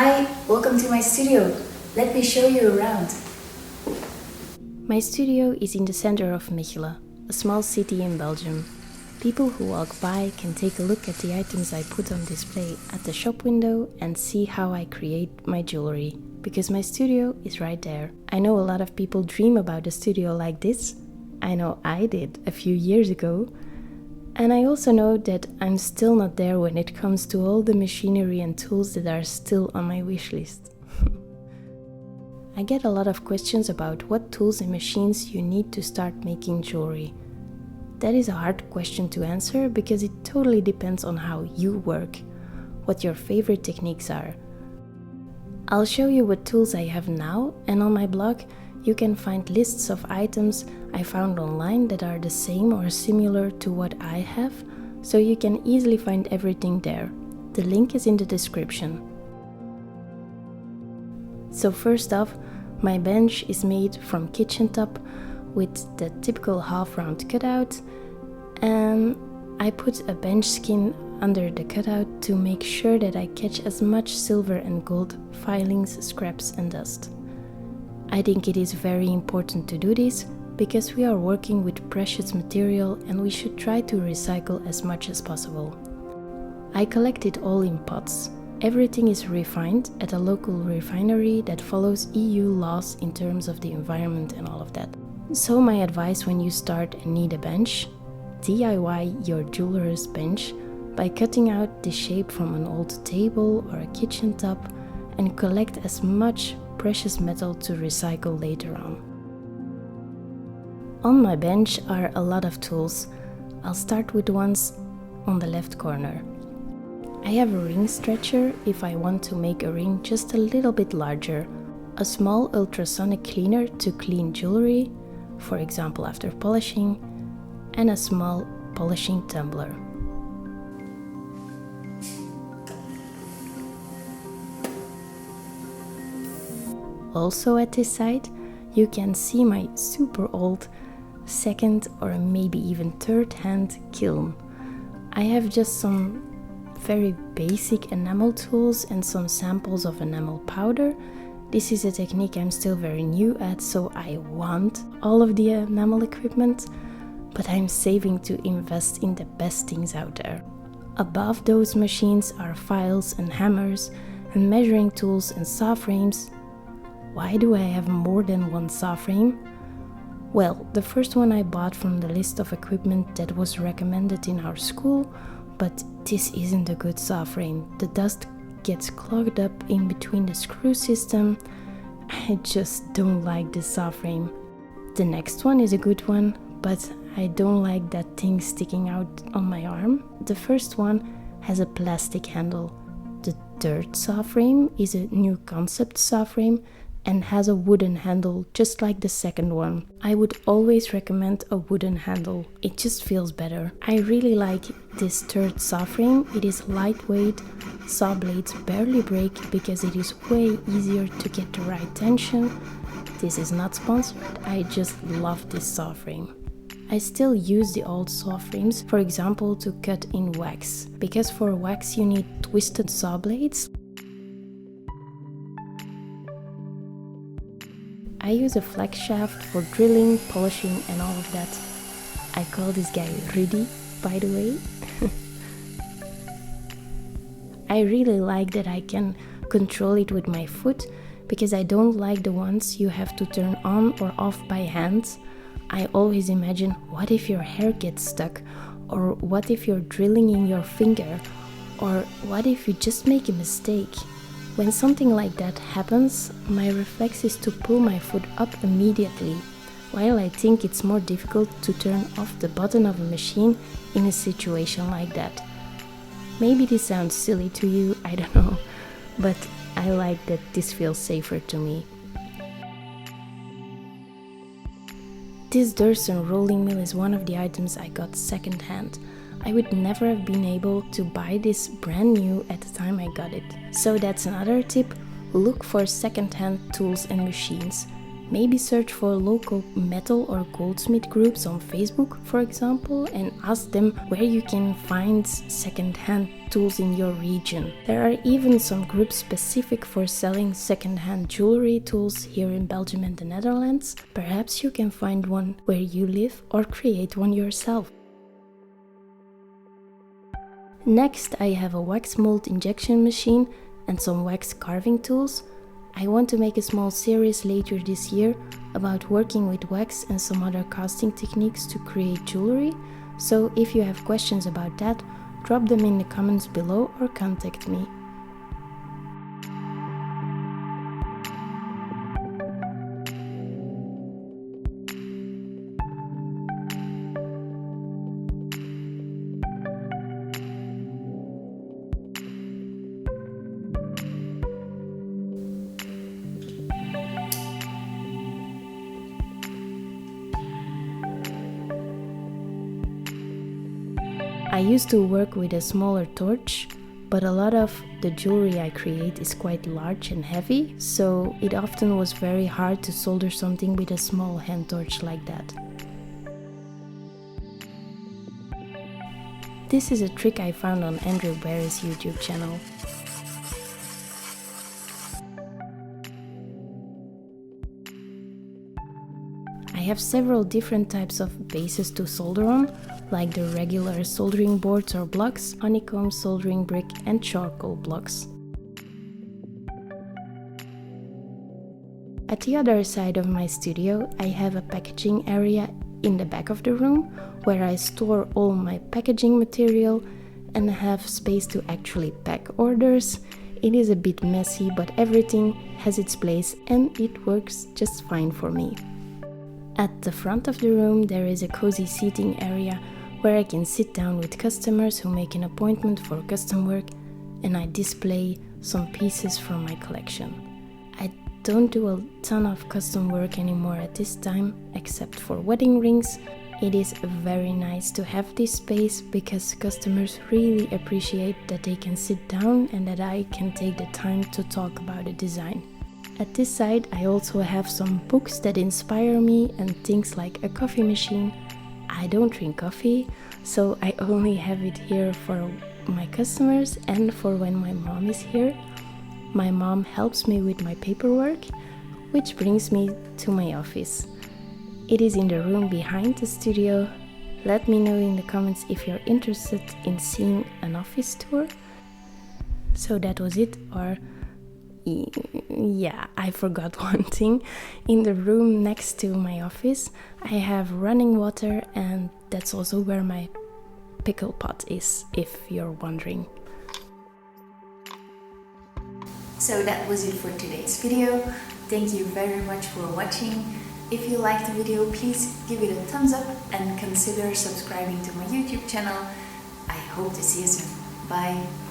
Hi, welcome to my studio. Let me show you around. My studio is in the center of Mechelen, a small city in Belgium. People who walk by can take a look at the items I put on display at the shop window and see how I create my jewelry, because my studio is right there. I know a lot of people dream about a studio like this. I know I did a few years ago. And I also know that I'm still not there when it comes to all the machinery and tools that are still on my wish list. I get a lot of questions about what tools and machines you need to start making jewelry. That is a hard question to answer because it totally depends on how you work, what your favorite techniques are. I'll show you what tools I have now, and on my blog you can find lists of items I found online that are the same or similar to what I have, so you can easily find everything there. The link is in the description. So first off, my bench is made from kitchen top with the typical half-round cutout, and I put a bench skin under the cutout to make sure that I catch as much silver and gold filings, scraps and dust. I think it is very important to do this because we are working with precious material and we should try to recycle as much as possible. I collect it all in pots. Everything is refined at a local refinery that follows EU laws in terms of the environment and all of that. So my advice when you start and need a bench, DIY your jeweler's bench by cutting out the shape from an old table or a kitchen top and collect as much precious metal to recycle later on. On my bench are a lot of tools. I'll start with the ones on the left corner. I have a ring stretcher if I want to make a ring just a little bit larger, a small ultrasonic cleaner to clean jewelry, for example after polishing, and a small polishing tumbler. Also at this side, you can see my super old second or maybe even third hand kiln. I have just some very basic enamel tools and some samples of enamel powder. This is a technique I'm still very new at, so I want all of the enamel equipment, but I'm saving to invest in the best things out there. Above those machines are files and hammers and measuring tools and saw frames. Why do I have more than one saw frame? Well, the first one I bought from the list of equipment that was recommended in our school, but this isn't a good saw frame. The dust gets clogged up in between the screw system. I just don't like this saw frame. The next one is a good one, but I don't like that thing sticking out on my arm. The first one has a plastic handle. The third saw frame is a new concept saw frame and has a wooden handle just like the second one. I would always recommend a wooden handle. It just feels better. I really like this third saw frame. It is lightweight, saw blades barely break because it is way easier to get the right tension. This is not sponsored, I just love this saw frame. I still use the old saw frames, for example to cut in wax, because for wax you need twisted saw blades. I use a flex shaft for drilling, polishing and all of that. I call this guy Rudy, by the way. I really like that I can control it with my foot, because I don't like the ones you have to turn on or off by hand. I always imagine, what if your hair gets stuck? Or what if you're drilling in your finger? Or what if you just make a mistake? When something like that happens, my reflex is to pull my foot up immediately, while I think it's more difficult to turn off the button of a machine in a situation like that. Maybe this sounds silly to you, I don't know, but I like that this feels safer to me. This Durson rolling mill is one of the items I got second hand. I would never have been able to buy this brand new at the time I got it. So that's another tip, look for second-hand tools and machines. Maybe search for local metal or goldsmith groups on Facebook, for example, and ask them where you can find second-hand tools in your region. There are even some groups specific for selling second-hand jewelry tools here in Belgium and the Netherlands. Perhaps you can find one where you live or create one yourself. Next, I have a wax mold injection machine and some wax carving tools. I want to make a small series later this year about working with wax and some other casting techniques to create jewelry, so if you have questions about that, drop them in the comments below or contact me. I used to work with a smaller torch, but a lot of the jewelry I create is quite large and heavy, so it often was very hard to solder something with a small hand torch like that. This is a trick I found on Andrew Barry's YouTube channel. I have several different types of bases to solder on, like the regular soldering boards or blocks, honeycomb soldering brick and charcoal blocks. At the other side of my studio, I have a packaging area in the back of the room where I store all my packaging material and have space to actually pack orders. It is a bit messy, but everything has its place and it works just fine for me. At the front of the room there is a cozy seating area where I can sit down with customers who make an appointment for custom work, and I display some pieces from my collection. I don't do a ton of custom work anymore at this time, except for wedding rings. It is very nice to have this space because customers really appreciate that they can sit down and that I can take the time to talk about a design. At this side I also have some books that inspire me and things like a coffee machine. I don't drink coffee, so I only have it here for my customers and for when my mom is here. My mom helps me with my paperwork, which brings me to my office. It is in the room behind the studio. Let me know in the comments if you're interested in seeing an office tour. So that was it, or yeah, I forgot one thing. In the room next to my office, I have running water, and that's also where my pickle pot is, if you're wondering. So that was it for today's video. Thank you very much for watching. If you liked the video, please give it a thumbs up and consider subscribing to my YouTube channel. I hope to see you soon. Bye!